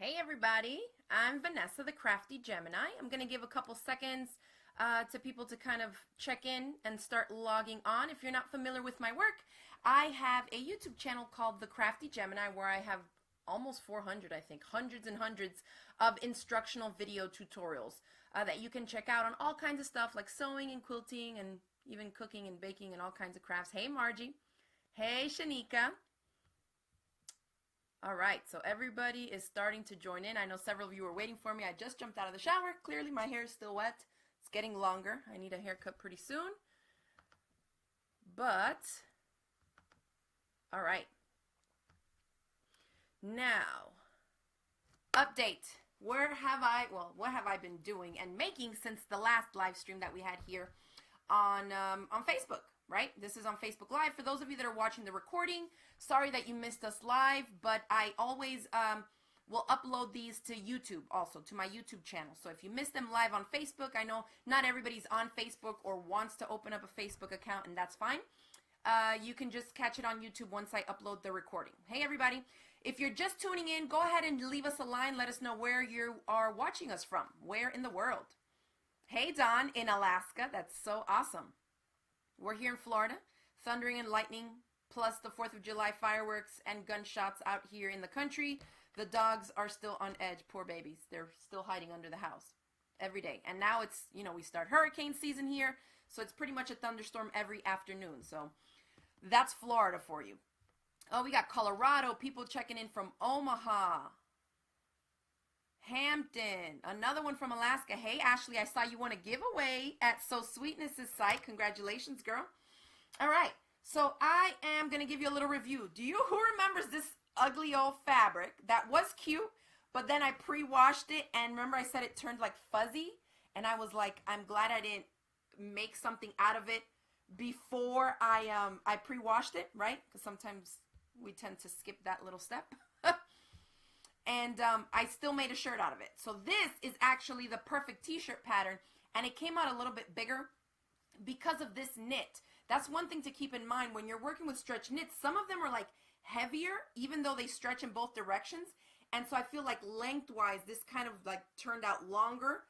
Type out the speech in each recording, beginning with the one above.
Hey everybody, I'm Vanessa, the Crafty Gemini. I'm going to give a couple seconds to people to kind of check in and start logging on. If you're not familiar with my work, I have a YouTube channel called the Crafty Gemini where I have almost 400, I think, hundreds and hundreds of instructional video tutorials that you can check out on all kinds of stuff like sewing and quilting and even cooking and baking and all kinds of crafts. Hey Margie. Hey Shanika. All right, so everybody is starting to join in. I know several of you are waiting for me. I just jumped out of the shower. Clearly my hair is still wet. It's getting longer. I need a haircut pretty soon. But, all right. Now, update. What have I been doing and making since the last live stream that we had here on Facebook? Right? This is on Facebook Live. For those of you that are watching the recording, sorry that you missed us live, but I always will upload these to YouTube also, to my YouTube channel. So if you missed them live on Facebook, I know not everybody's on Facebook or wants to open up a Facebook account, and that's fine. You can just catch it on YouTube once I upload the recording. Hey everybody, if you're just tuning in, go ahead and leave us a line. Let us know where you are watching us from, where in the world. Hey Don in Alaska, that's so awesome. We're here in Florida, thundering and lightning, plus the 4th of July fireworks and gunshots out here in the country. The dogs are still on edge, poor babies. They're still hiding under the house every day. And now it's, we start hurricane season here, so it's pretty much a thunderstorm every afternoon. So that's Florida for you. Oh, we got Colorado, people checking in from Omaha. Hampton, another one from Alaska. Hey Ashley, I saw you won a giveaway at So Sweetness's site. Congratulations, girl. All right, so I am going to give you a little review. Who remembers this ugly old fabric that was cute, but then I pre-washed it, and remember I said it turned like fuzzy, and I was like, I'm glad I didn't make something out of it before I pre-washed it, right? Because sometimes we tend to skip that little step. And I still made a shirt out of it. So this is actually the perfect t-shirt pattern, and it came out a little bit bigger because of this knit. That's one thing to keep in mind when you're working with stretch knits. Some of them are like heavier, even though they stretch in both directions. And so I feel like lengthwise, this kind of like turned out longer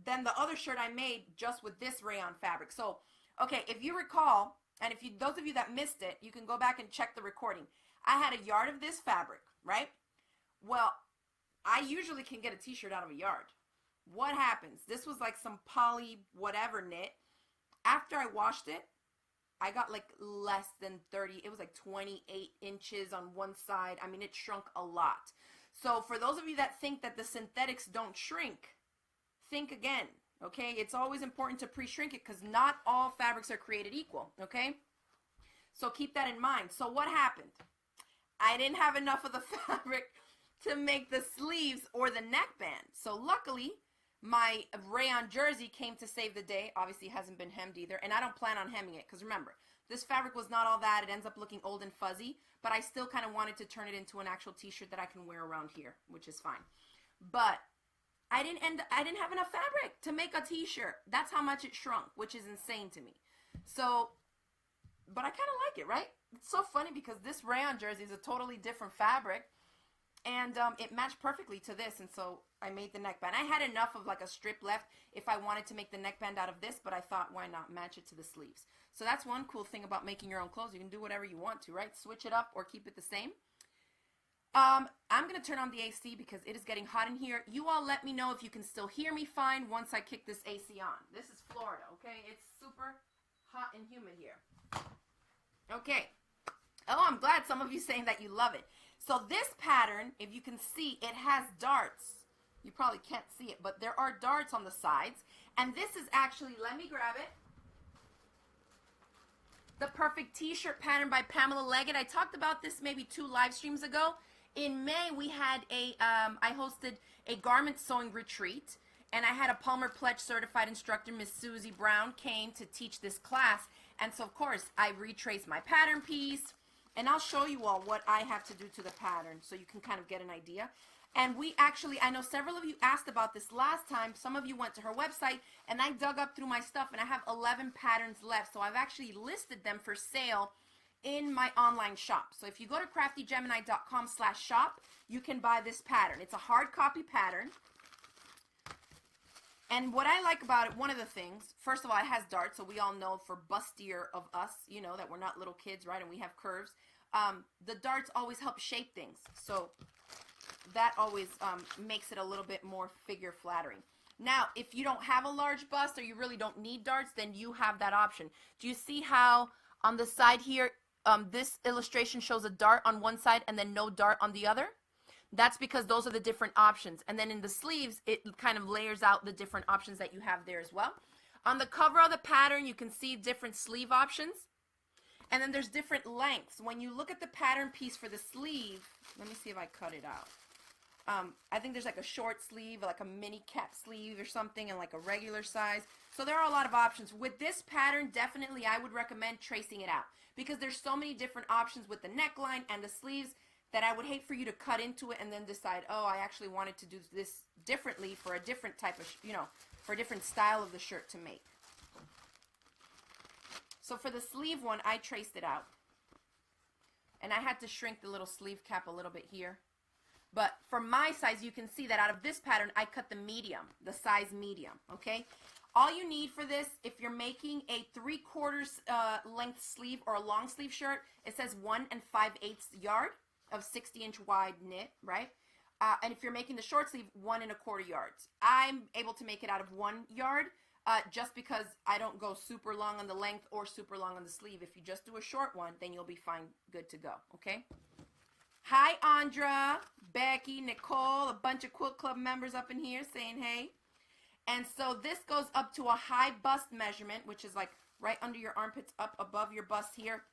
than the other shirt I made just with this rayon fabric. So, okay, if you recall, and those of you that missed it, you can go back and check the recording. I had a yard of this fabric, right? Well, I usually can get a t-shirt out of a yard. What happens? This was like some poly whatever knit. After I washed it, I got like less than 30. It was like 28 inches on one side. I mean, it shrunk a lot. So for those of you that think that the synthetics don't shrink, think again, okay? It's always important to pre-shrink it because not all fabrics are created equal, okay? So keep that in mind. So what happened? I didn't have enough of the fabric to make the sleeves or the neckband. So luckily, my rayon jersey came to save the day. Obviously, it hasn't been hemmed either, and I don't plan on hemming it because remember, this fabric was not all that. It ends up looking old and fuzzy, but I still kind of wanted to turn it into an actual t-shirt that I can wear around here, which is fine. But I didn't have enough fabric to make a t-shirt. That's how much it shrunk, which is insane to me. So, but I kind of like it, right? It's so funny because this rayon jersey is a totally different fabric. And it matched perfectly to this, and so I made the neckband. I had enough of like a strip left if I wanted to make the neckband out of this, but I thought, why not match it to the sleeves? So that's one cool thing about making your own clothes. You can do whatever you want to, right? Switch it up or keep it the same. I'm going to turn on the AC because it is getting hot in here. You all let me know if you can still hear me fine once I kick this AC on. This is Florida, okay? It's super hot and humid here. Okay. Oh, I'm glad some of you saying that you love it. So this pattern, if you can see, it has darts. You probably can't see it, but there are darts on the sides. And this is actually, let me grab it, the perfect t-shirt pattern by Pamela Leggett. I talked about this maybe 2 live streams ago. In May, we had I hosted a garment sewing retreat, and I had a Palmer Pledge certified instructor, Miss Susie Brown, came to teach this class. And so, of course, I retraced my pattern piece. And I'll show you all what I have to do to the pattern so you can kind of get an idea. And we actually, I know several of you asked about this last time. Some of you went to her website, and I dug up through my stuff, and I have 11 patterns left. So I've actually listed them for sale in my online shop. So if you go to craftygemini.com/shop, you can buy this pattern. It's a hard copy pattern. And what I like about it, one of the things, first of all, it has darts, so we all know for bustier of us, you know, that we're not little kids, right, and we have curves. The darts always help shape things, so that always makes it a little bit more figure flattering. Now, if you don't have a large bust or you really don't need darts, then you have that option. Do you see how on the side here, this illustration shows a dart on one side and then no dart on the other? That's because those are the different options. And then in the sleeves, it kind of layers out the different options that you have there as well. On the cover of the pattern, you can see different sleeve options. And then there's different lengths. When you look at the pattern piece for the sleeve, let me see if I cut it out. I think there's like a short sleeve, like a mini cap sleeve or something, and like a regular size. So there are a lot of options. With this pattern, definitely I would recommend tracing it out because there's so many different options with the neckline and the sleeves that I would hate for you to cut into it and then decide, oh, I actually wanted to do this differently for a different type of, you know, for a different style of the shirt to make. So for the sleeve one, I traced it out. And I had to shrink the little sleeve cap a little bit here. But for my size, you can see that out of this pattern, I cut the medium, the size medium, okay? All you need for this, if you're making a 3/4 length sleeve or a long sleeve shirt, it says 1 5/8 yard of 60-inch wide knit, right? And if you're making the short sleeve, 1 1/4 yards. I'm able to make it out of 1 yard just because I don't go super long on the length or super long on the sleeve. If you just do a short one, then you'll be fine, good to go, okay? Hi, Andra, Becky, Nicole, a bunch of Quilt Club members up in here saying hey. And so this goes up to a high bust measurement, which is like right under your armpits, up above your bust here.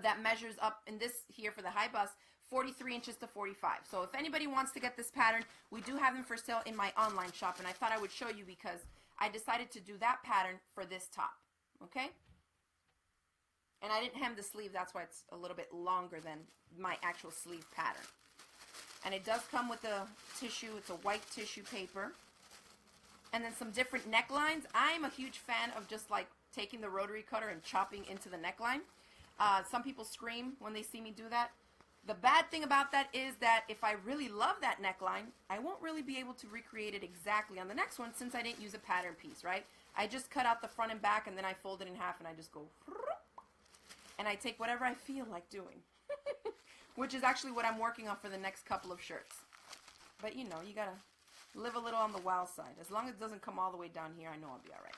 That measures up in this here for the high bust, 43 inches to 45. So if anybody wants to get this pattern, we do have them for sale in my online shop. And I thought I would show you because I decided to do that pattern for this top, okay? And I didn't hem the sleeve, that's why it's a little bit longer than my actual sleeve pattern. And it does come with a tissue, it's a white tissue paper. And then some different necklines. I'm a huge fan of just like taking the rotary cutter and chopping into the neckline. Some people scream when they see me do that. The bad thing about that is that if I really love that neckline, I won't really be able to recreate it exactly on the next one since I didn't use a pattern piece, right? I just cut out the front and back and then I fold it in half and I just go and I take whatever I feel like doing, which is actually what I'm working on for the next couple of shirts. But you know, you gotta live a little on the wild side. As long as it doesn't come all the way down here, I know I'll be all right.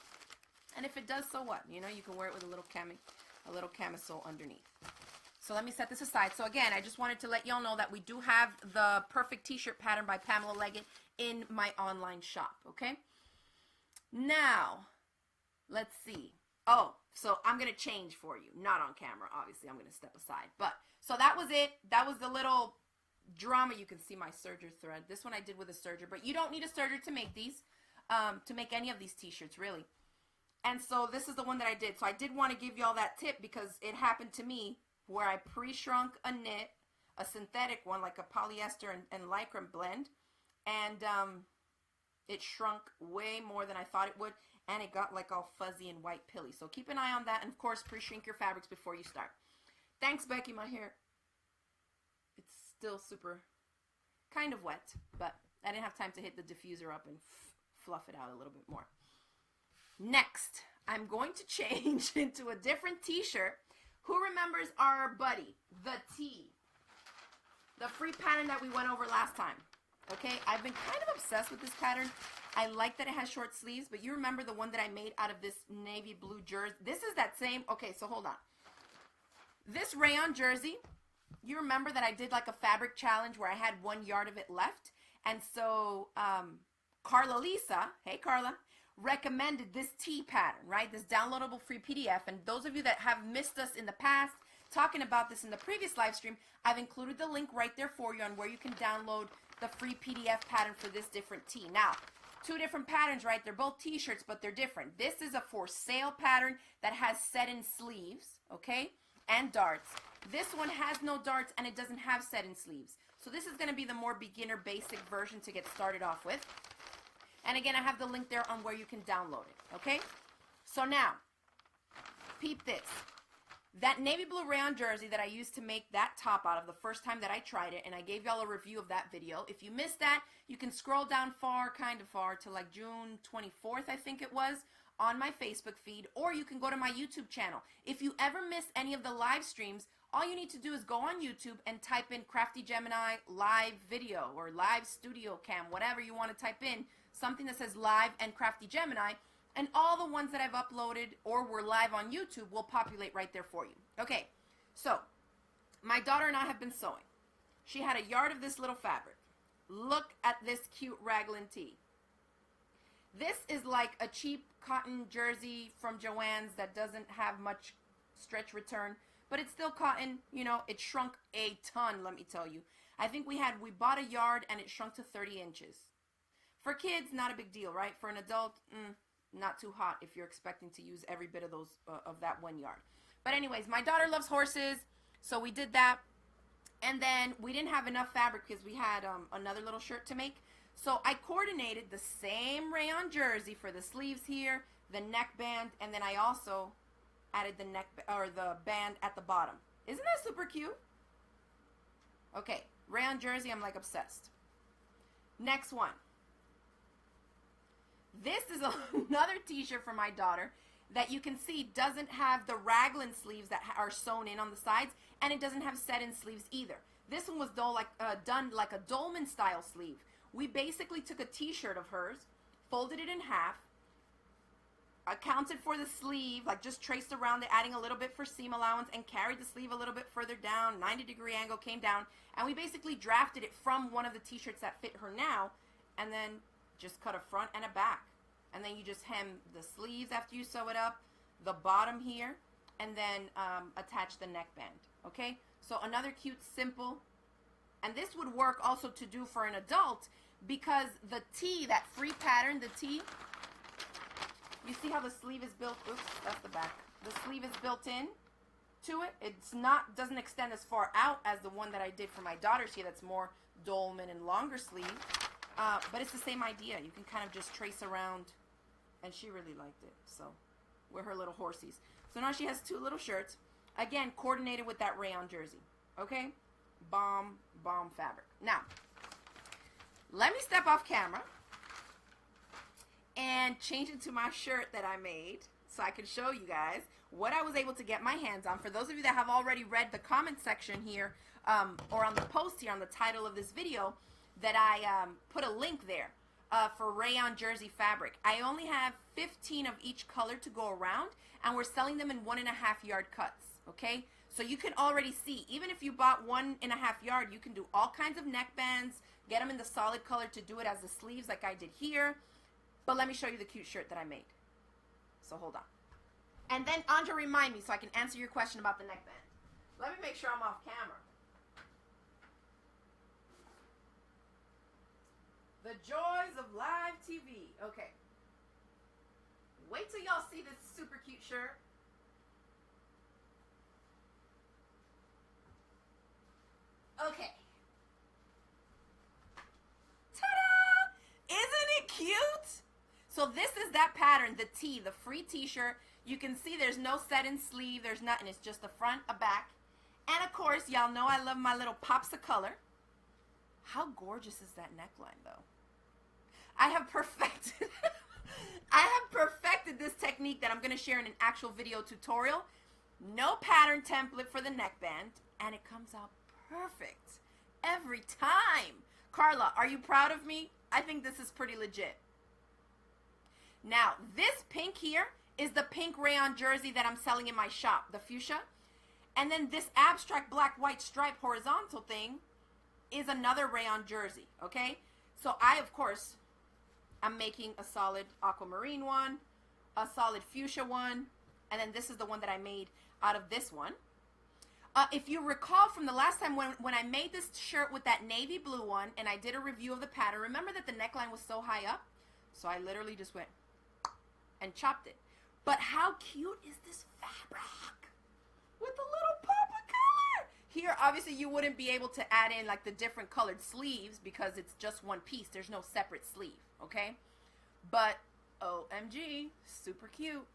And if it does, so what? You know, you can wear it with a little camisole underneath. So let me set this aside. So again, I just wanted to let y'all know that we do have the perfect t-shirt pattern by Pamela Leggett in my online shop, okay? Now, let's see. Oh, so I'm going to change for you. Not on camera, obviously. I'm going to step aside. But, so that was it. That was the little drama. You can see my serger thread. This one I did with a serger. But you don't need a serger to make these, to make any of these t-shirts, really. And so this is the one that I did. So I did want to give y'all that tip because it happened to me where I pre-shrunk a knit, a synthetic one, like a polyester and lycra blend. And it shrunk way more than I thought it would. And it got like all fuzzy and white pilly. So keep an eye on that. And of course, pre-shrink your fabrics before you start. Thanks, Becky. My hair, it's still super kind of wet. But I didn't have time to hit the diffuser up and fluff it out a little bit more. Next, I'm going to change into a different t-shirt. Who remembers our buddy, the T? The free pattern that we went over last time. Okay, I've been kind of obsessed with this pattern. I like that it has short sleeves, but you remember the one that I made out of this navy blue jersey? This is that same, okay, so hold on. This rayon jersey, you remember that I did like a fabric challenge where I had 1 yard of it left? And so Carla Lisa, hey Carla, recommended this T pattern, right? This downloadable free PDF. And those of you that have missed us in the past, talking about this in the previous live stream, I've included the link right there for you on where you can download the free PDF pattern for this different tee. Now, 2 different patterns, right? They're both t-shirts, but they're different. This is a for sale pattern that has set-in sleeves, okay, and darts. This one has no darts and it doesn't have set-in sleeves. So this is going to be the more beginner basic version to get started off with. And again, I have the link there on where you can download it, okay? So now, peep this. That navy blue rayon jersey that I used to make that top out of the first time that I tried it, and I gave y'all a review of that video. If you missed that, you can scroll down far, kind of far, to like June 24th, I think it was, on my Facebook feed, or you can go to my YouTube channel. If you ever miss any of the live streams, all you need to do is go on YouTube and type in Crafty Gemini live video or live studio cam, whatever you want to type in, something that says live and Crafty Gemini, and all the ones that I've uploaded or were live on YouTube will populate right there for you. Okay, so my daughter and I have been sewing. She had a yard of this little fabric. Look at this cute raglan tee. This is like a cheap cotton jersey from Joann's that doesn't have much stretch return, but it's still cotton. You know, it shrunk a ton, let me tell you. I think we bought a yard and it shrunk to 30 inches. For kids, not a big deal, right? For an adult, not too hot if you're expecting to use every bit of those of that 1 yard. But anyways, my daughter loves horses, so we did that. And then we didn't have enough fabric because we had another little shirt to make. So I coordinated the same rayon jersey for the sleeves here, the neckband, and then I also added the the band at the bottom. Isn't that super cute? Okay, rayon jersey, I'm like obsessed. Next one. This is another t-shirt for my daughter that you can see doesn't have the raglan sleeves that are sewn in on the sides, and it doesn't have set-in sleeves either. This one was done like a dolman style sleeve. We basically took a t-shirt of hers, folded it in half, accounted for the sleeve, like just traced around it, adding a little bit for seam allowance, and carried the sleeve a little bit further down, 90-degree angle, came down, and we basically drafted it from one of the t-shirts that fit her now, and then just cut a front and a back. And then you just hem the sleeves after you sew it up, the bottom here, and then attach the neckband. Okay? So another cute, simple, and this would work also to do for an adult because the tee, that free pattern, the tee, you see how the sleeve is built, oops, that's the back. The sleeve is built in to it. It's not, doesn't extend as far out as the one that I did for my daughter's here that's more dolman and longer sleeve. But it's the same idea. You can kind of just trace around, and she really liked it. So, we're her little horsies. So now she has two little shirts. Again, coordinated with that rayon jersey. Okay? Bomb fabric. Now, let me step off camera and change into my shirt that I made so I can show you guys what I was able to get my hands on. For those of you that have already read the comment section here, or on the post here on the title of this video, that I put a link there for rayon jersey fabric. I only have 15 of each color to go around, and we're selling them in 1.5 yard cuts, okay? So you can already see, even if you bought 1.5 yard, you can do all kinds of neckbands, get them in the solid color to do it as the sleeves like I did here. But let me show you the cute shirt that I made. So hold on. And then, Andra, remind me so I can answer your question about the neckband. Let me make sure I'm off camera. The joys of live TV. Okay. Wait till y'all see this super cute shirt. Okay. Ta-da! Isn't it cute? So this is that pattern, the tee, the free t-shirt. You can see there's no set-in sleeve. There's nothing. It's just a front, a back. And of course, y'all know I love my little pops of color. How gorgeous is that neckline, though? I have perfected this technique that I'm going to share in an actual video tutorial. No pattern template for the neckband, and it comes out perfect every time. Carla, are you proud of me? I think this is pretty legit. Now, this pink here is the pink rayon jersey that I'm selling in my shop, the fuchsia. And then this abstract black-white stripe horizontal thing is another rayon jersey, okay? So I, of course, I'm making a solid aquamarine one, a solid fuchsia one, and then this is the one that I made out of this one. If you recall from the last time when I made this shirt with that navy blue one and I did a review of the pattern, remember that the neckline was so high up? So I literally just went and chopped it. But how cute is this fabric with the little pop of color? Here, obviously, you wouldn't be able to add in like the different colored sleeves because it's just one piece. There's no separate sleeve, okay? But OMG, super cute.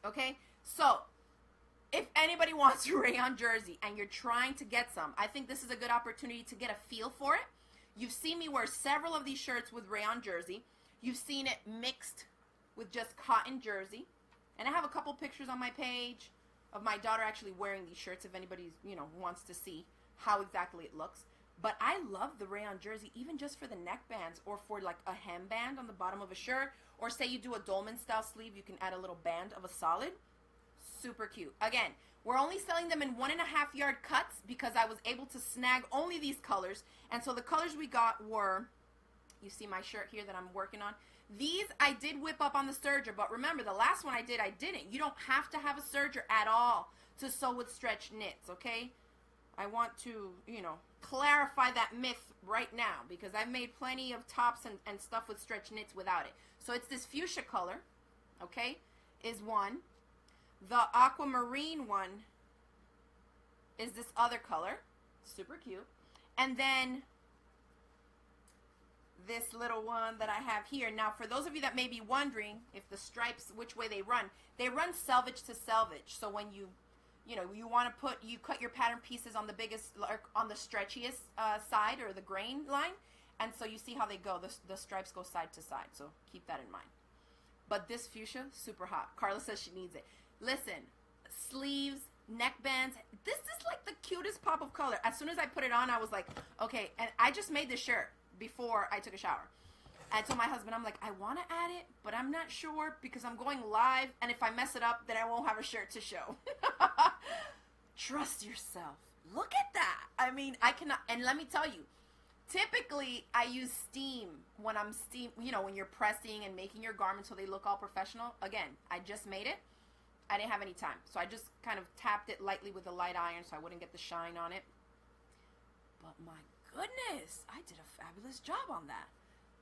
Okay, so If anybody wants a rayon jersey and you're trying to get some, I think this is a good opportunity to get a feel for it. You've seen me wear several of these shirts with rayon jersey. You've seen it mixed with just cotton jersey. And I have a couple pictures on my page of my daughter actually wearing these shirts if anybody, wants to see how exactly it looks. But I love the rayon jersey, even just for the neck bands or for like a hemband on the bottom of a shirt. Or say you do a dolman style sleeve, you can add a little band of a solid. Super cute. Again, we're only selling them in 1.5 yard cuts because I was able to snag only these colors. And so the colors we got were, you see my shirt here that I'm working on. These I did whip up on the serger, but remember the last one I didn't. You don't have to have a serger at all to sew with stretch knits, okay? I want to, clarify that myth right now because I've made plenty of tops and stuff with stretch knits without it. So it's this fuchsia color, okay, is one. The aquamarine one is this other color, super cute. And then this little one that I have here. Now, for those of you that may be wondering if the stripes, which way they run selvage to selvage. So when you want to you cut your pattern pieces on the biggest, on the stretchiest side or the grain line. And so you see how they go. The stripes go side to side. So keep that in mind. But this fuchsia, super hot. Carla says she needs it. Listen, sleeves, neck bands. This is like the cutest pop of color. As soon as I put it on, I was like, okay. And I just made this shirt before I took a shower. I told my husband, I'm like, I want to add it, but I'm not sure because I'm going live. And if I mess it up, then I won't have a shirt to show. Trust yourself. Look at that. I mean, I cannot. And let me tell you, typically I use steam when when you're pressing and making your garments so they look all professional. Again, I just made it. I didn't have any time. So I just kind of tapped it lightly with a light iron so I wouldn't get the shine on it. But my goodness, I did a fabulous job on that.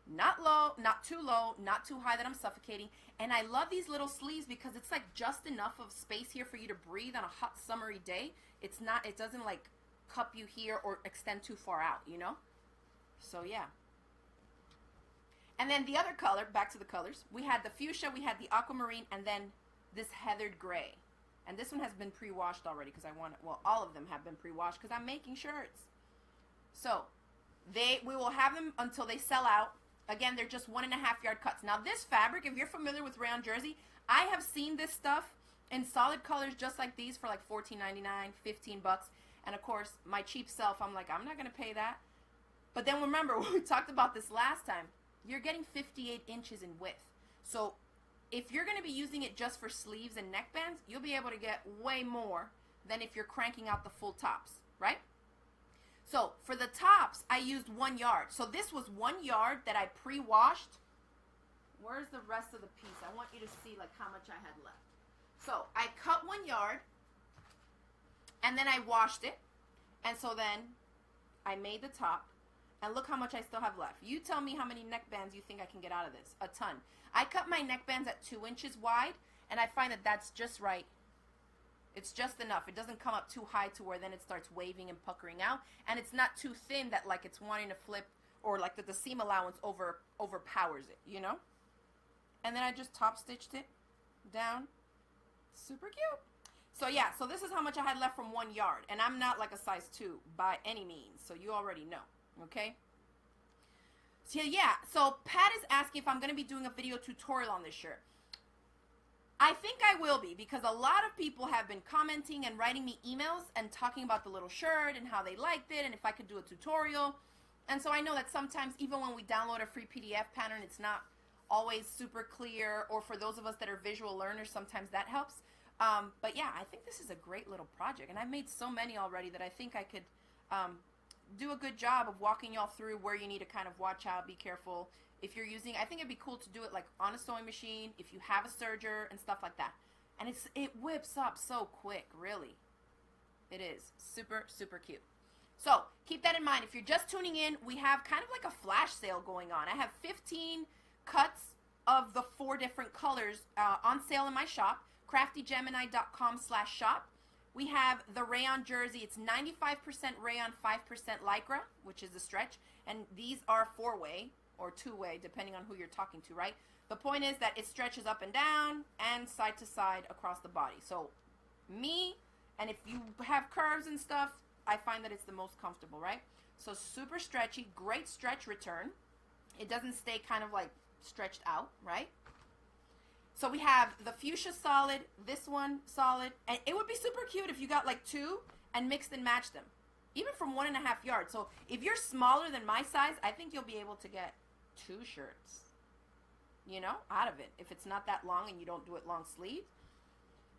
Not low, not too low, not too high that I'm suffocating. And I love these little sleeves because it's like just enough of space here for you to breathe on a hot summery day. It doesn't like cup you here or extend too far out, So yeah. And then the other color, back to the colors, we had the fuchsia, we had the aquamarine, and then this heathered gray. And this one has been pre-washed already because all of them have been pre-washed because I'm making shirts. So we will have them until they sell out. Again, they're just 1.5 yard cuts. Now this fabric, if you're familiar with rayon jersey, I have seen this stuff in solid colors just like these for like $14.99, $15. And of course, my cheap self, I'm like, I'm not going to pay that. But then remember, we talked about this last time. You're getting 58 inches in width. So if you're going to be using it just for sleeves and neck bands, you'll be able to get way more than if you're cranking out the full tops, right? So for the tops, I used 1 yard. So this was 1 yard that I pre-washed. Where's the rest of the piece? I want you to see like how much I had left. So I cut 1 yard and then I washed it. And so then I made the top. And look how much I still have left. You tell me how many neck bands you think I can get out of this. A ton. I cut my neck bands at 2 inches wide, and I find that that's just right. It's just enough. It doesn't come up too high to where then it starts waving and puckering out. And it's not too thin that like it's wanting to flip or like that the seam allowance overpowers it, And then I just top stitched it down. Super cute. So yeah, so this is how much I had left from 1 yard. And I'm not like a size 2 by any means. So you already know. Okay. So yeah, so Pat is asking if I'm going to be doing a video tutorial on this shirt. I think I will be because a lot of people have been commenting and writing me emails and talking about the little shirt and how they liked it and if I could do a tutorial. And so I know that sometimes even when we download a free PDF pattern, it's not always super clear, or for those of us that are visual learners, sometimes that helps. But yeah, I think this is a great little project, and I've made so many already that I think I could do a good job of walking y'all through where you need to kind of watch out, be careful. If you're using, I think it'd be cool to do it like on a sewing machine, if you have a serger and stuff like that. And it whips up so quick, really. It is super, super cute. So keep that in mind. If you're just tuning in, we have kind of like a flash sale going on. I have 15 cuts of the 4 different colors on sale in my shop, craftygemini.com/shop. We have the rayon jersey. It's 95% rayon, 5% lycra, which is the stretch. And these are 4-way or 2-way, depending on who you're talking to, right? The point is that it stretches up and down and side to side across the body. So Me, and if you have curves and stuff, I find that it's the most comfortable, right? So super stretchy, great stretch return. It doesn't stay kind of like stretched out, right? So we have the fuchsia solid, this one solid, and it would be super cute if you got like two and mixed and matched them, even from 1.5 yards. So if you're smaller than my size, I think you'll be able to get 2 shirts, you know, out of it, if it's not that long and you don't do it long sleeve.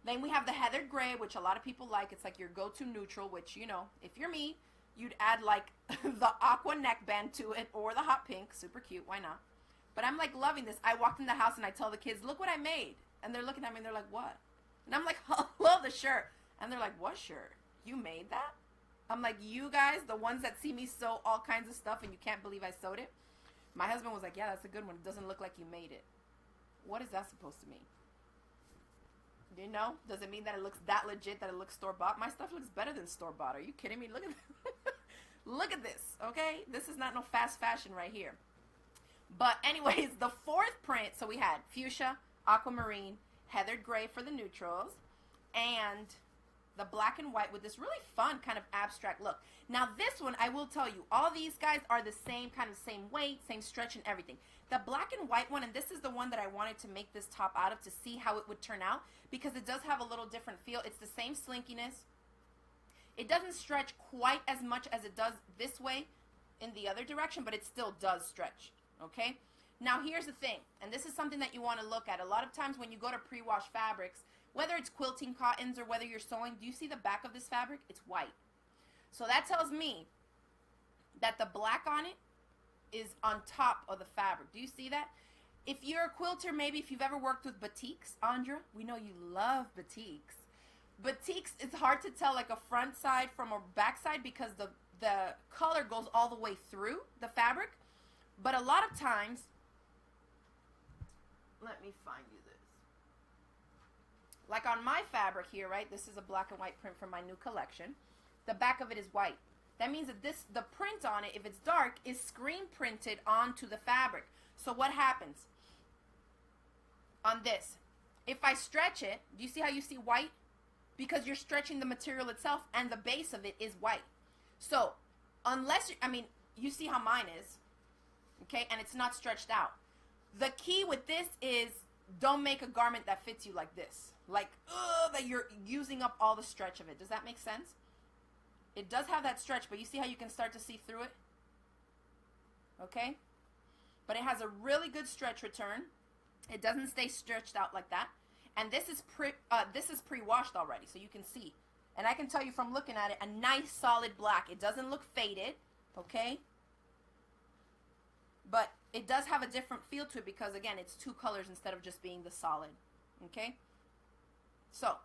Then we have the heathered gray, which a lot of people like. It's like your go-to neutral, which, you know, if you're me, you'd add like the aqua neckband to it or the hot pink. Super cute. Why not? But I'm like loving this. I walked in the house and I tell the kids, look what I made. And they're looking at me and they're like, what? And I'm like, I love the shirt. And they're like, what shirt? You made that? I'm like, you guys, the ones that see me sew all kinds of stuff and you can't believe I sewed it. My husband was like, yeah, that's a good one. It doesn't look like you made it. What is that supposed to mean? You know? Does it mean that it looks that legit, that it looks store-bought? My stuff looks better than store-bought. Are you kidding me? Look at this. Look at this, okay? This is not no fast fashion right here. But anyways, the fourth print, so we had fuchsia, aquamarine, heathered gray for the neutrals, and the black and white with this really fun kind of abstract look. Now this one, I will tell you, all these guys are the same kind of same weight, same stretch and everything. The black and white one, and this is the one that I wanted to make this top out of to see how it would turn out, because it does have a little different feel. It's the same slinkiness. It doesn't stretch quite as much as it does this way in the other direction, but it still does stretch, okay? Now here's the thing, and this is something that you want to look at. A lot of times when you go to pre-wash fabrics, whether it's quilting cottons or whether you're sewing, do you see the back of this fabric? It's white. So that tells me that the black on it is on top of the fabric. Do you see that? If you're a quilter, maybe if you've ever worked with batiks, Andra, we know you love batiks. Batiks, it's hard to tell like a front side from a back side because the color goes all the way through the fabric. But a lot of times, let me find you this. Like on my fabric here, right? This is a black and white print from my new collection. The back of it is white. That means that the print on it, if it's dark, is screen printed onto the fabric. So what happens on this? If I stretch it, do you see how you see white? Because you're stretching the material itself and the base of it is white. So unless, you see how mine is, okay? And it's not stretched out. The key with this is don't make a garment that fits you like this. Like, that you're using up all the stretch of it. Does that make sense? It does have that stretch, but you see how you can start to see through it? Okay? But it has a really good stretch return. It doesn't stay stretched out like that. And this is pre-washed already, so you can see. And I can tell you from looking at it, a nice solid black. It doesn't look faded, okay? But it does have a different feel to it because, again, it's 2 colors instead of just being the solid, okay? So,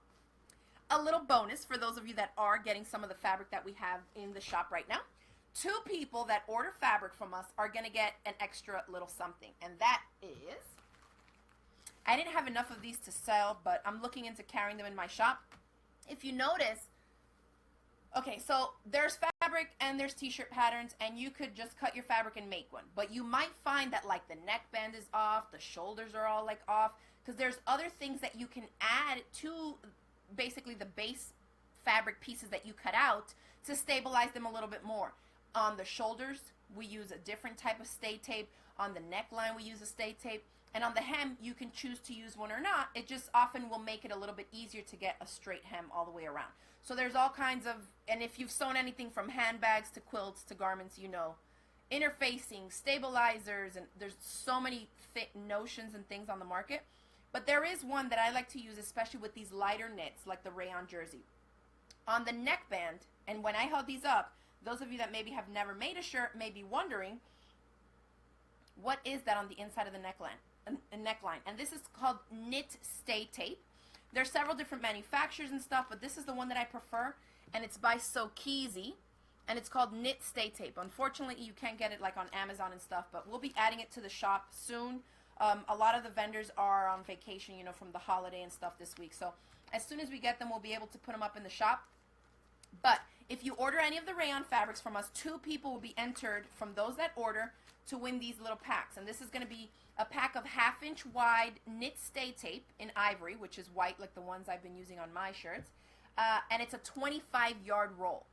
a little bonus for those of you that are getting some of the fabric that we have in the shop right now. 2 people that order fabric from us are going to get an extra little something. And that is, I didn't have enough of these to sell, but I'm looking into carrying them in my shop. If you notice, okay, so there's fabric and there's t-shirt patterns, and you could just cut your fabric and make one. But you might find that like the neckband is off, the shoulders are all like off, because there's other things that you can add to basically the base fabric pieces that you cut out to stabilize them a little bit more. On the shoulders, we use a different type of stay tape. On the neckline, we use a stay tape. And on the hem, you can choose to use one or not. It just often will make it a little bit easier to get a straight hem all the way around. So there's all kinds of, and if you've sewn anything from handbags to quilts to garments, you know, interfacing, stabilizers, and there's so many notions and things on the market. But there is one that I like to use, especially with these lighter knits, like the rayon jersey. On the neckband, and when I held these up, those of you that maybe have never made a shirt may be wondering, what is that on the inside of the neckline? And this is called knit stay tape. There's several different manufacturers and stuff, but this is the one that I prefer, and it's by Sokeezy, and it's called knit stay tape. Unfortunately, you can't get it like on Amazon and stuff, but we'll be adding it to the shop soon. A lot of the vendors are on vacation, you know, from the holiday and stuff this week. So as soon as we get them, we'll be able to put them up in the shop. But if you order any of the rayon fabrics from us, 2 people will be entered from those that order to win these little packs. And this is going to be a pack of 1/2 inch wide knit stay tape in ivory, which is white like the ones I've been using on my shirts. and it's a 25-yard roll.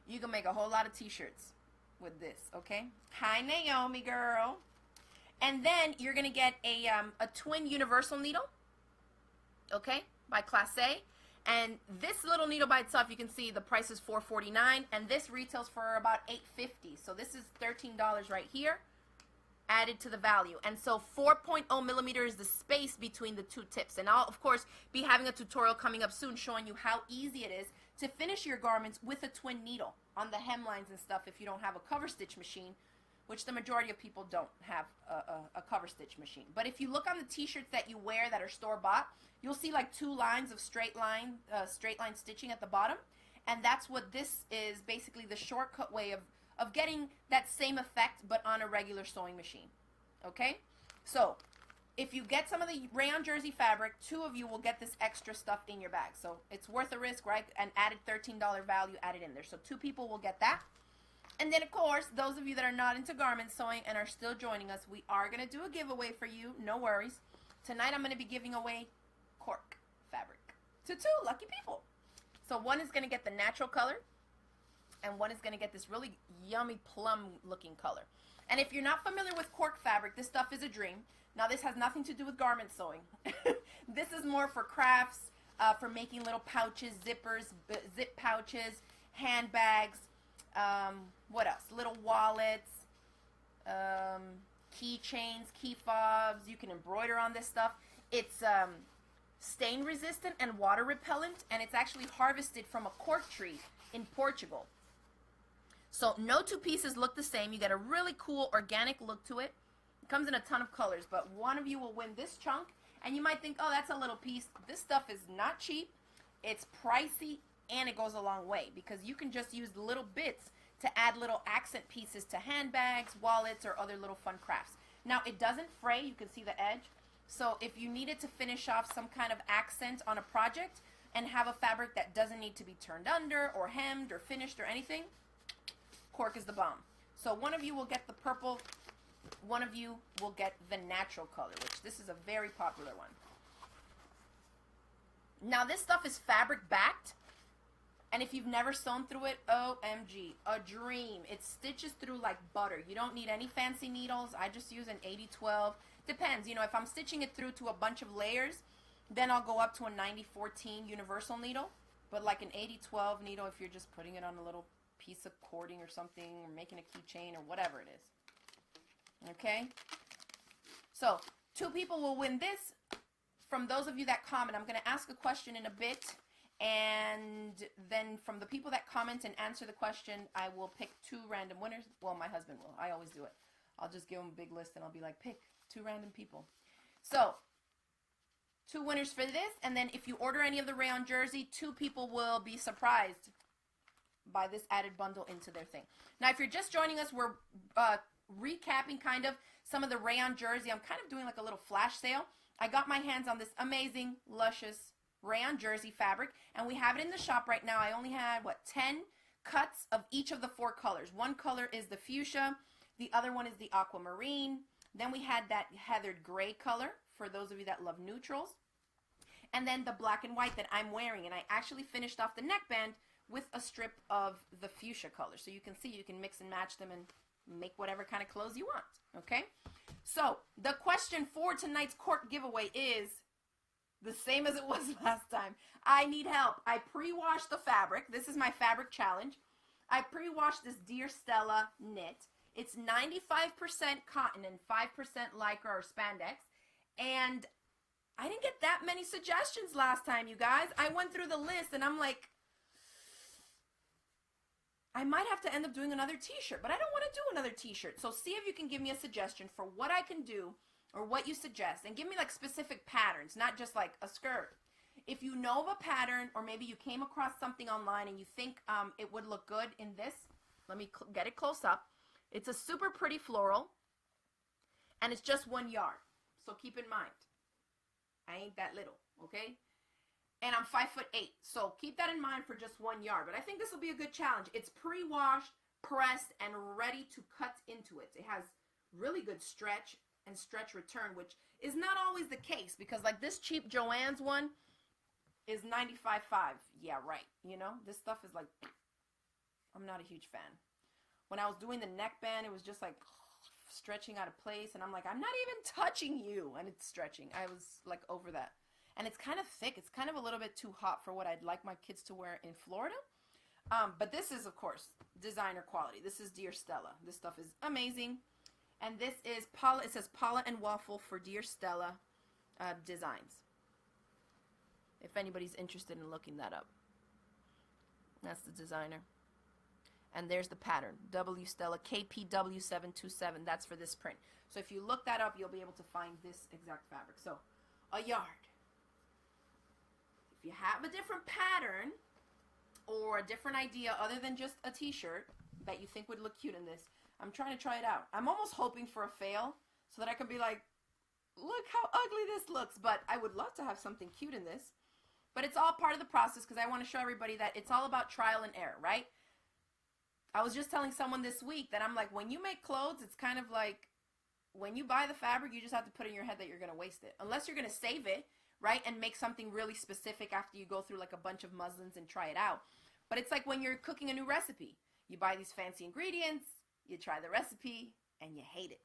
You can make a whole lot of t-shirts with this, okay? Hi, Naomi girl. And then you're going to get a twin universal needle, okay, by Class A. And this little needle by itself, you can see the price is $4.49, and this retails for about $8.50. So this is $13 right here, added to the value. And so 4.0 millimeter is the space between the two tips. And I'll, of course, be having a tutorial coming up soon showing you how easy it is to finish your garments with a twin needle on the hemlines and stuff if you don't have a cover stitch machine, which the majority of people don't have a cover stitch machine. But if you look on the t-shirts that you wear that are store-bought, you'll see like two lines of straight line stitching at the bottom. And that's what this is, basically the shortcut way of getting that same effect but on a regular sewing machine. Okay? So if you get some of the rayon jersey fabric, 2 of you will get this extra stuff in your bag. So it's worth a risk, right? An added $13 value added in there. So 2 people will get that. And then, of course, those of you that are not into garment sewing and are still joining us, we are going to do a giveaway for you. No worries. Tonight I'm going to be giving away cork fabric to 2 lucky people. So one is going to get the natural color, and one is going to get this really yummy plum looking color. And if you're not familiar with cork fabric, this stuff is a dream. Now, this has nothing to do with garment sewing. This is more for crafts, for making little pouches, zippers, zip pouches, handbags, what else? Little wallets, keychains, key fobs. You can embroider on this stuff. It's stain resistant and water repellent, and it's actually harvested from a cork tree in Portugal. So no 2 pieces look the same. You get a really cool organic look to it. It comes in a ton of colors, but one of you will win this chunk, and you might think, oh, that's a little piece. This stuff is not cheap. It's pricey, and it goes a long way because you can just use little bits to add little accent pieces to handbags, wallets, or other little fun crafts. Now, it doesn't fray. You can see the edge. So if you needed to finish off some kind of accent on a project and have a fabric that doesn't need to be turned under or hemmed or finished or anything, cork is the bomb. So one of you will get the purple. One of you will get the natural color, which this is a very popular one. Now, this stuff is fabric backed. And if you've never sewn through it, OMG, a dream. It stitches through like butter. You don't need any fancy needles. I just use an 80-12. Depends. You know, if I'm stitching it through to a bunch of layers, then I'll go up to a 90-14 universal needle. But like an 80-12 needle, if you're just putting it on a little piece of cording or something, or making a keychain or whatever it is. Okay? So, 2 people will win this. From those of you that comment, I'm going to ask a question in a bit. And then from the people that comment and answer the question, I will pick 2 random winners. Well, my husband will. I always do it. I'll just give him a big list and I'll be like, pick 2 random people. So, 2 winners for this. And then if you order any of the rayon jersey, 2 people will be surprised by this added bundle into their thing. Now, if you're just joining us, we're recapping kind of some of the rayon jersey. I'm kind of doing like a little flash sale. I got my hands on this amazing, luscious rayon jersey fabric, and we have it in the shop right now. I only had 10 cuts of each of the 4 colors. One color is the fuchsia, the other one is the aquamarine, then we had that heathered gray color for those of you that love neutrals, and then the black and white that I'm wearing. And I actually finished off the neckband with a strip of the fuchsia color, so you can see you can mix and match them and make whatever kind of clothes you want. Okay, so the question for tonight's cork giveaway is the same as it was last time. I need help. I pre-washed the fabric. This is my fabric challenge. I pre-washed this Dear Stella knit. It's 95% cotton and 5% lycra or spandex. And I didn't get that many suggestions last time, you guys. I went through the list and I'm like, I might have to end up doing another t-shirt, but I don't want to do another t-shirt. So see if you can give me a suggestion for what I can do or what you suggest, and give me like specific patterns, not just like a skirt. If you know of a pattern, or maybe you came across something online and you think it would look good in this, let me get it close up. It's a super pretty floral, and it's just 1 yard. So keep in mind, I ain't that little, okay? And I'm 5'8", so keep that in mind for just 1 yard. But I think this will be a good challenge. It's pre-washed, pressed, and ready to cut into it. It has really good stretch and stretch return, which is not always the case, because like this cheap Joann's one, is 95.5. Yeah, right. You know, this stuff is like, I'm not a huge fan. When I was doing the neckband, it was just like stretching out of place. And I'm like, I'm not even touching you. And it's stretching. I was like over that. And it's kind of thick. It's kind of a little bit too hot for what I'd like my kids to wear in Florida. But this is, of course, designer quality. This is Dear Stella. This stuff is amazing. And this is Paula. It says Paula and Waffle for Dear Stella designs. If anybody's interested in looking that up. That's the designer. And there's the pattern. W Stella KPW727. That's for this print. So if you look that up, you'll be able to find this exact fabric. So, a yard. If you have a different pattern or a different idea other than just a t-shirt that you think would look cute in this, I'm trying to try it out. I'm almost hoping for a fail so that I can be like, look how ugly this looks. But I would love to have something cute in this. But it's all part of the process because I want to show everybody that it's all about trial and error, right? I was just telling someone this week that I'm like, when you make clothes, it's kind of like when you buy the fabric, you just have to put in your head that you're going to waste it. Unless you're going to save it, right, and make something really specific after you go through like a bunch of muslins and try it out. But it's like when you're cooking a new recipe. You buy these fancy ingredients, you try the recipe, and you hate it,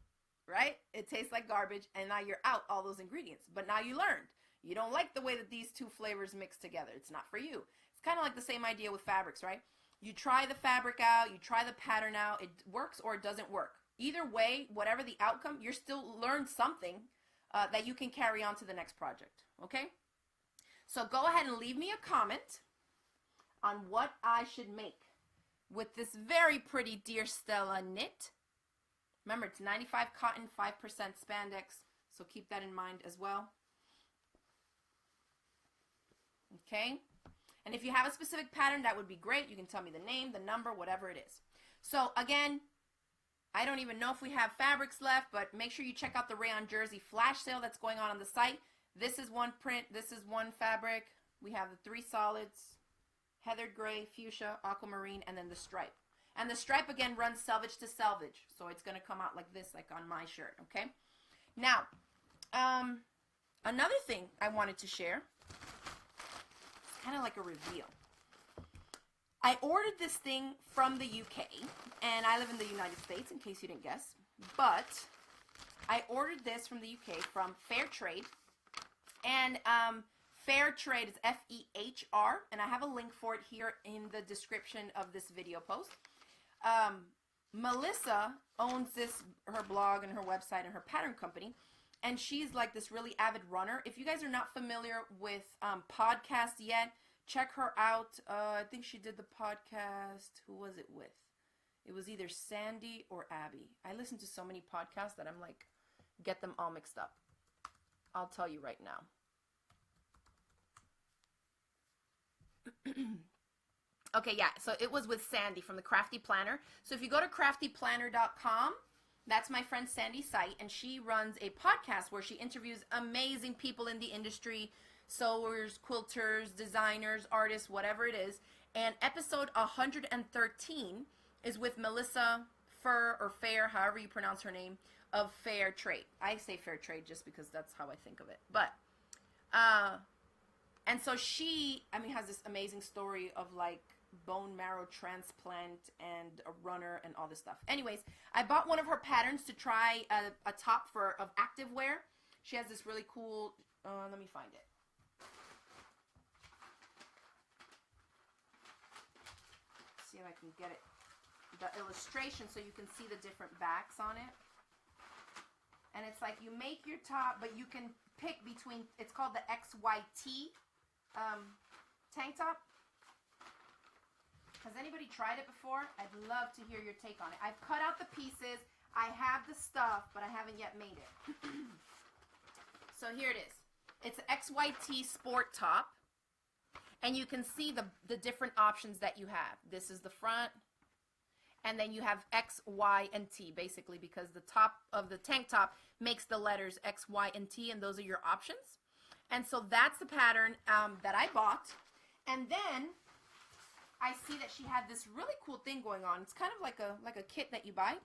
right? It tastes like garbage, and now you're out all those ingredients. But now you learned. You don't like the way that these two flavors mix together. It's not for you. It's kind of like the same idea with fabrics, right? You try the fabric out, you try the pattern out, it works or it doesn't work. Either way, whatever the outcome, you're still learned something that you can carry on to the next project, okay? So go ahead and leave me a comment on what I should make with this very pretty Dear Stella knit. Remember, it's 95 cotton, 5% spandex, so keep that in mind as well. Okay? And if you have a specific pattern, that would be great. You can tell me the name, the number, whatever it is. So again, I don't even know if we have fabrics left, but make sure you check out the rayon jersey flash sale that's going on the site. This is one print. This is one fabric. We have the 3 solids, heathered gray, fuchsia, aquamarine, and then the stripe. And the stripe, again, runs selvage to selvage. So it's going to come out like this, like on my shirt, okay? Now, another thing I wanted to share, kind of like a reveal. I ordered this thing from the UK, and I live in the United States, in case you didn't guess. But I ordered this from the UK from Fair Trade, and Fair Trade is F-E-H-R, and I have a link for it here in the description of this video post. Melissa owns her blog and her website and her pattern company, and she's like this really avid runner. If you guys are not familiar with podcasts yet, check her out. I think she did the podcast. Who was it with? It was either Sandy or Abby. I listen to so many podcasts that I'm like, get them all mixed up. I'll tell you right now. Okay, yeah, so it was with Sandy from the Crafty Planner. So if you go to craftyplanner.com, that's my friend Sandy's site, and she runs a podcast where she interviews amazing people in the industry, sewers, quilters, designers, artists, whatever it is. And episode 113 is with Melissa Fair, however you pronounce her name, of Fair Trade. I say Fair Trade just because that's how I think of it. But, and so she, has this amazing story of like bone marrow transplant and a runner and all this stuff. Anyways, I bought one of her patterns to try a top of activewear. She has this really cool, let me find it. See if I can get it, the illustration, so you can see the different backs on it. And it's like you make your top, but you can pick between, it's called the XYT tank top. Has anybody tried it before? I'd love to hear your take on it. I've cut out the pieces. I have the stuff, but I haven't yet made it. So here it is. It's an XYT sport top. And you can see the different options that you have. This is the front. And then you have X, Y, and T, basically, because the top of the tank top makes the letters X, Y, and T, and those are your options. And so that's the pattern that I bought. And then I see that she had this really cool thing going on. It's kind of like a kit that you buy.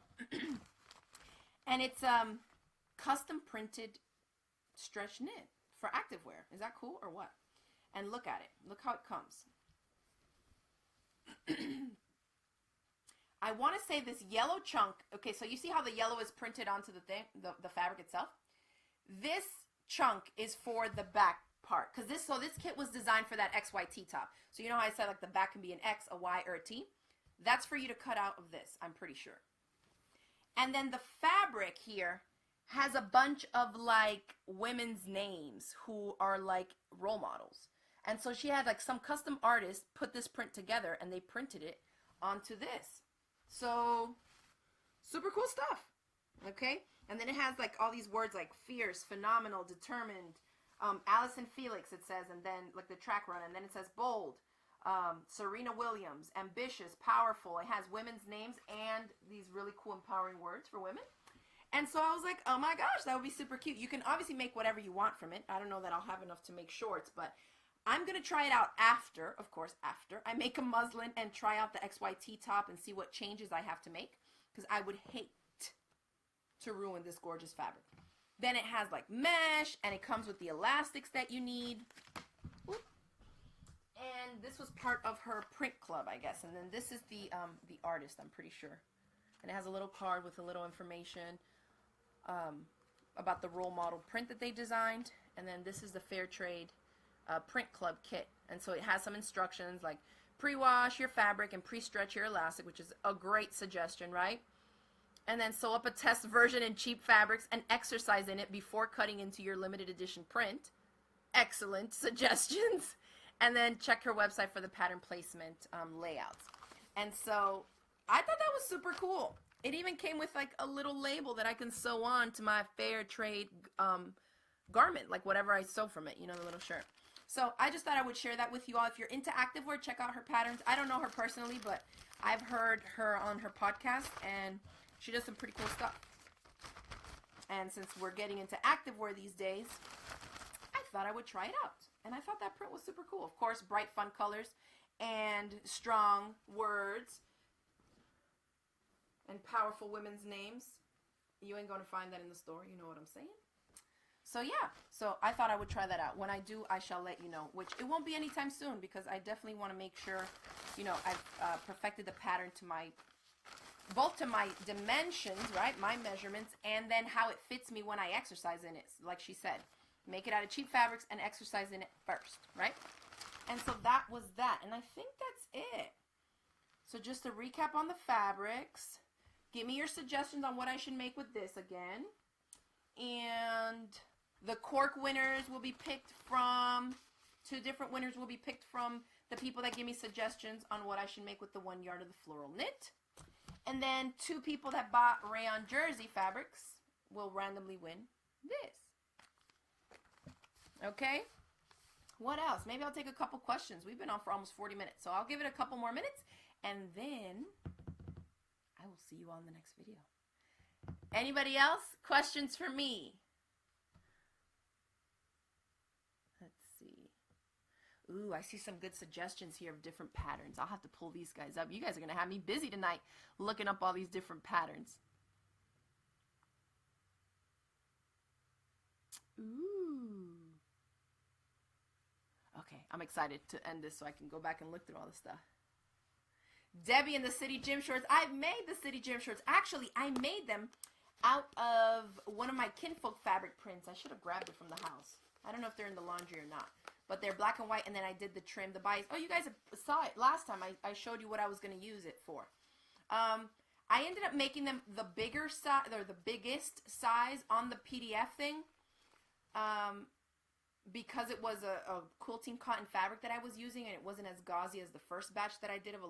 And it's custom printed stretch knit for activewear. Is that cool or what? and look at it. Look how it comes. I want to say this yellow chunk, okay, so you see how the yellow is printed onto the thing, the fabric itself? This chunk is for the back part, because this kit was designed for that XYT top. So you know how I said like the back can be an X, a Y, or a T? That's for you to cut out of this, I'm pretty sure. And then the fabric here has a bunch of like women's names who are like role models. And so she had like some custom artist put this print together and they printed it onto this. So super cool stuff. Okay? And then it has like all these words like fierce, phenomenal, determined, Allison Felix it says, and then like the track run, and then it says bold, Serena Williams, ambitious, powerful. It has women's names and these really cool empowering words for women. And so I was like, oh my gosh, that would be super cute. You can obviously make whatever you want from it. I don't know that I'll have enough to make shorts, but I'm going to try it out after, of course, after I make a muslin and try out the XYT top and see what changes I have to make, because I would hate to ruin this gorgeous fabric. Then it has like mesh, and it comes with the elastics that you need. Oop. And this was part of her print club, I guess. And then this is the artist, I'm pretty sure. And it has a little card with a little information about the role model print that they designed. And then this is the Fair Trade print club kit. And so it has some instructions like pre-wash your fabric and pre-stretch your elastic, which is a great suggestion, right? And then sew up a test version in cheap fabrics and exercise in it before cutting into your limited edition print. Excellent suggestions. And then check her website for the pattern placement layouts. And so I thought that was super cool. It even came with like a little label that I can sew on to my Fair Trade garment, like whatever I sew from it, you know, the little shirt. So I just thought I would share that with you all. If you're into activewear, check out her patterns. I don't know her personally, but I've heard her on her podcast, and she does some pretty cool stuff. And since we're getting into activewear these days, I thought I would try it out. And I thought that print was super cool. Of course, bright, fun colors and strong words and powerful women's names. You ain't going to find that in the store. You know what I'm saying? So yeah, so I thought I would try that out. When I do, I shall let you know, which it won't be anytime soon, because I definitely want to make sure, you know, I've perfected the pattern to my, both to my dimensions, right, my measurements, and then how it fits me when I exercise in it. Like she said, make it out of cheap fabrics and exercise in it first, right? And so that was that, and I think that's it. So just to recap on the fabrics, give me your suggestions on what I should make with this again. And the cork winners will be picked from, 2 different winners will be picked from the people that give me suggestions on what I should make with the 1 yard of the floral knit. And then 2 people that bought rayon jersey fabrics will randomly win this. Okay? What else? Maybe I'll take a couple questions. We've been on for almost 40 minutes, so I'll give it a couple more minutes, and then I will see you all in the next video. Anybody else? Questions for me? Let's see. Ooh, I see some good suggestions here of different patterns. I'll have to pull these guys up. You guys are going to have me busy tonight looking up all these different patterns. Ooh. Okay, I'm excited to end this so I can go back and look through all the stuff. Debbie in the City Gym shorts. I've made the City Gym shorts. Actually, I made them out of one of my kinfolk fabric prints. I should have grabbed it from the house. I don't know if they're in the laundry or not. But they're black and white, and then I did the trim, the bias. Oh, you guys saw it last time. I showed you what I was going to use it for. I ended up making them the bigger size, or the biggest size on the PDF thing. Because it was a quilting cotton fabric that I was using, and it wasn't as gauzy as the first batch that I did of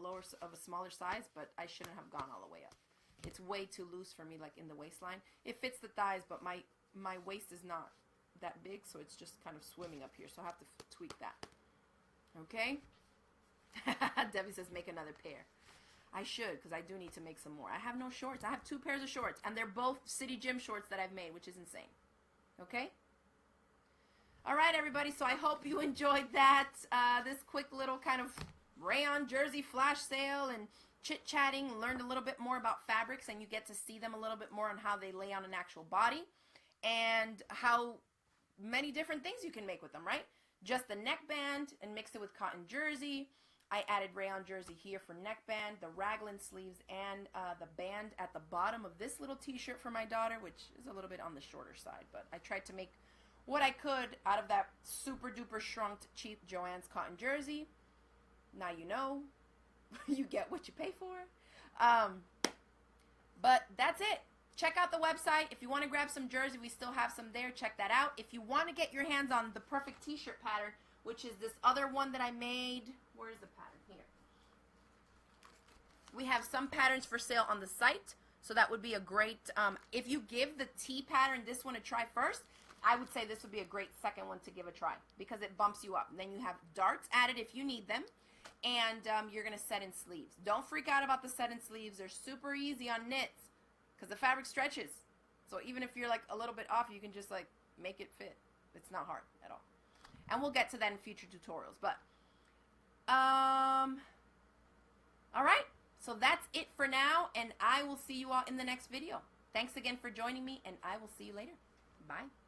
a smaller size, but I shouldn't have gone all the way up. It's way too loose for me, like in the waistline. It fits the thighs, but my waist is not that big, so it's just kind of swimming up here, so I have to tweak that. Okay? Debbie says make another pair. I should, because I do need to make some more. I have no shorts. I have 2 pairs of shorts, and they're both City Gym shorts that I've made, which is insane. Okay? All right, everybody, so I hope you enjoyed that, this quick little kind of rayon jersey flash sale and chit-chatting, learned a little bit more about fabrics, and you get to see them a little bit more on how they lay on an actual body and how many different things you can make with them, right? just the neckband and mixed it with cotton jersey. I added rayon jersey here for neckband, the raglan sleeves, and the band at the bottom of this little t-shirt for my daughter, which is a little bit on the shorter side. But I tried to make what I could out of that super duper shrunked cheap Joann's cotton jersey. Now you know. You get what you pay for. But that's it. Check out the website. If you want to grab some jersey, we still have some there. Check that out. If you want to get your hands on the perfect t-shirt pattern, which is this other one that I made. Where's the pattern? Here. We have some patterns for sale on the site. So that would be a great, if you give the T pattern this one a try first, I would say this would be a great second one to give a try because it bumps you up. And then you have darts added if you need them. And you're going to set in sleeves. Don't freak out about the set in sleeves. They're super easy on knits because the fabric stretches. So even if you're like a little bit off, you can just like make it fit. It's not hard at all. And we'll get to that in future tutorials. But, all right. So that's it for now. And I will see you all in the next video. Thanks again for joining me. And I will see you later. Bye.